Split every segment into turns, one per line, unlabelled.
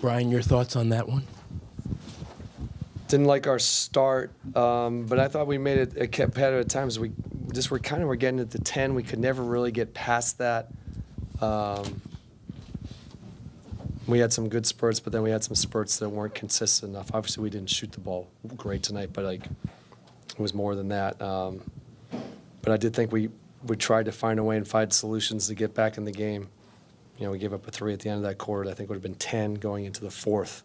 Brian, your thoughts on that one?
Didn't like our start, but I thought we made it competitive at times. We just were getting it to 10. We could never really get past that. We had some good spurts, but then we had some spurts that weren't consistent enough. Obviously, we didn't shoot the ball great tonight, but it was more than that. But I did think we tried to find a way and find solutions to get back in the game. We gave up a 3 at the end of that quarter. I think it would have been 10 going into the fourth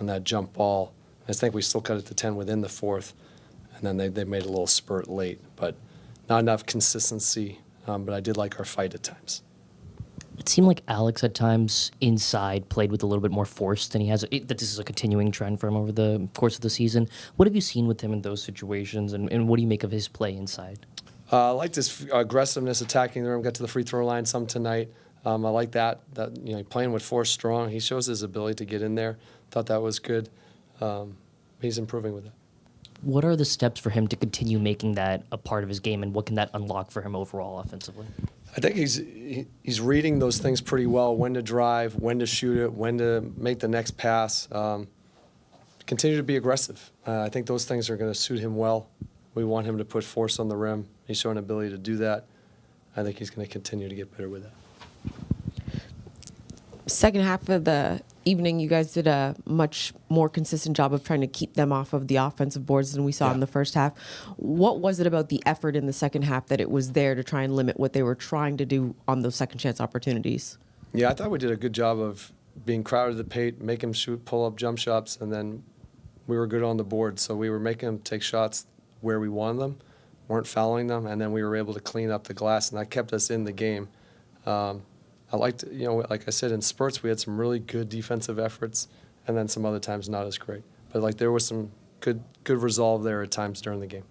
on that jump ball. I think we still cut it to 10 within the fourth, and then they made a little spurt late, but not enough consistency. But I did like our fight at times.
It seemed like Alex at times inside played with a little bit more force than he has. That this is a continuing trend for him over the course of the season. What have you seen with him in those situations, and what do you make of his play inside?
I liked his aggressiveness attacking the rim, got to the free throw line some tonight. I like that playing with force strong. He shows his ability to get in there. Thought that was good. He's improving with it.
What are the steps for him to continue making that a part of his game, and what can that unlock for him overall offensively?
I think he's reading those things pretty well, when to drive, when to shoot it, when to make the next pass. Continue to be aggressive. I think those things are going to suit him well. We want him to put force on the rim. He's shown an ability to do that. I think he's going to continue to get better with that.
Second half of the evening, you guys did a much more consistent job of trying to keep them off of the offensive boards than we saw in the first half. What was it about the effort in the second half that it was there to try and limit what they were trying to do on those second chance opportunities?
Yeah, I thought we did a good job of being crowded to the paint, make him shoot, pull up jump shots, and then we were good on the board. So we were making them take shots where we wanted them, weren't fouling them, and then we were able to clean up the glass, and that kept us in the game. I liked, like I said, in spurts we had some really good defensive efforts, and then some other times not as great. But there was some good resolve there at times during the game.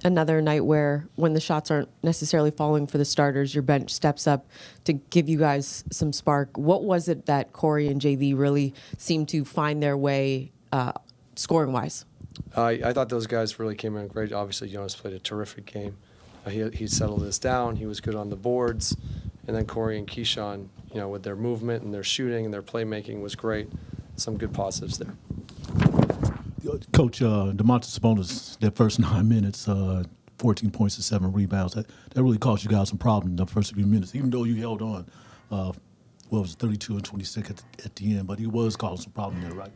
Another night where, when the shots aren't necessarily falling for the starters, your bench steps up to give you guys some spark. What was it that Corey and JV really seemed to find their way scoring-wise?
I thought those guys really came in great. Obviously, Jonas played a terrific game. He settled us down. He was good on the boards. And then Corey and Keyshawn, with their movement and their shooting and their playmaking was great. Some good positives there.
Coach, Domantas Sabonis, that first 9 minutes, 14 points and 7 rebounds, that really caused you guys some problems in the first few minutes, even though you held on, 32 and 26 at the end, but he was causing some problems there, right?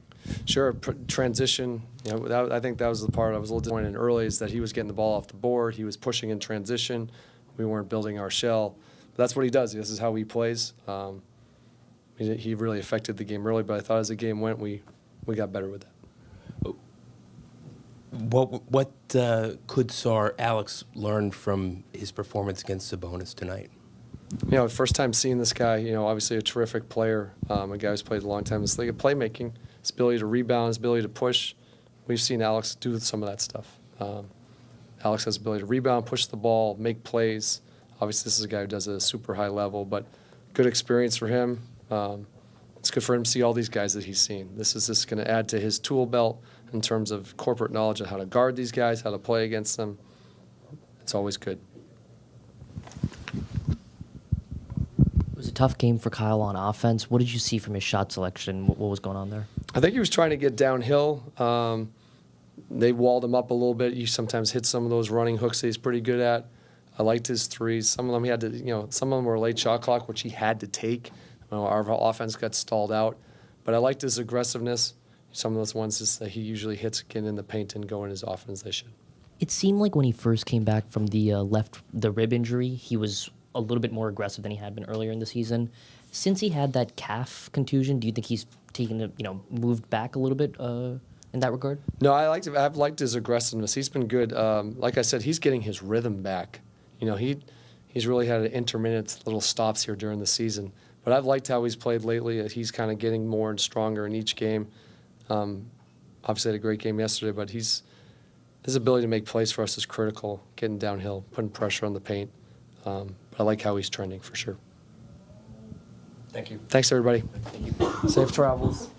Sure, transition. I think that was the part I was a little disappointed in early, is that he was getting the ball off the board. He was pushing in transition. We weren't building our shell. But that's what he does. This is how he plays. He really affected the game early, but I thought as the game went, we got better with that.
What could Alex learn from his performance against Sabonis tonight?
First time seeing this guy, obviously a terrific player, a guy who's played a long time in this league. Playmaking, his ability to rebound, his ability to push. We've seen Alex do some of that stuff. Alex has the ability to rebound, push the ball, make plays. Obviously, this is a guy who does it at a super high level, but good experience for him. It's good for him to see all these guys that he's seen. This is just going to add to his tool belt in terms of corporate knowledge of how to guard these guys, how to play against them. It's always good.
It was a tough game for Kyle on offense. What did you see from his shot selection? What was going on there?
I think he was trying to get downhill. They walled him up a little bit. He sometimes hit some of those running hooks that he's pretty good at. I liked his threes. Some of them he had to, some of them were late shot clock, which he had to take. Our offense got stalled out. But I liked his aggressiveness. Some of those ones that he usually hits getting in the paint and going his offense they should.
It seemed like when he first came back from the rib injury, he was a little bit more aggressive than he had been earlier in the season. Since he had that calf contusion, do you think he's moved back a little bit in that regard? No,
I've liked his aggressiveness. He's been good. Like I said, he's getting his rhythm back. He's really had intermittent little stops here during the season. But I've liked how he's played lately. He's kind of getting more and stronger in each game. Obviously had a great game yesterday, but his ability to make plays for us is critical, getting downhill, putting pressure on the paint. But I like how he's trending for sure.
Thank you.
Thanks, everybody.
Thank you.
Safe travels.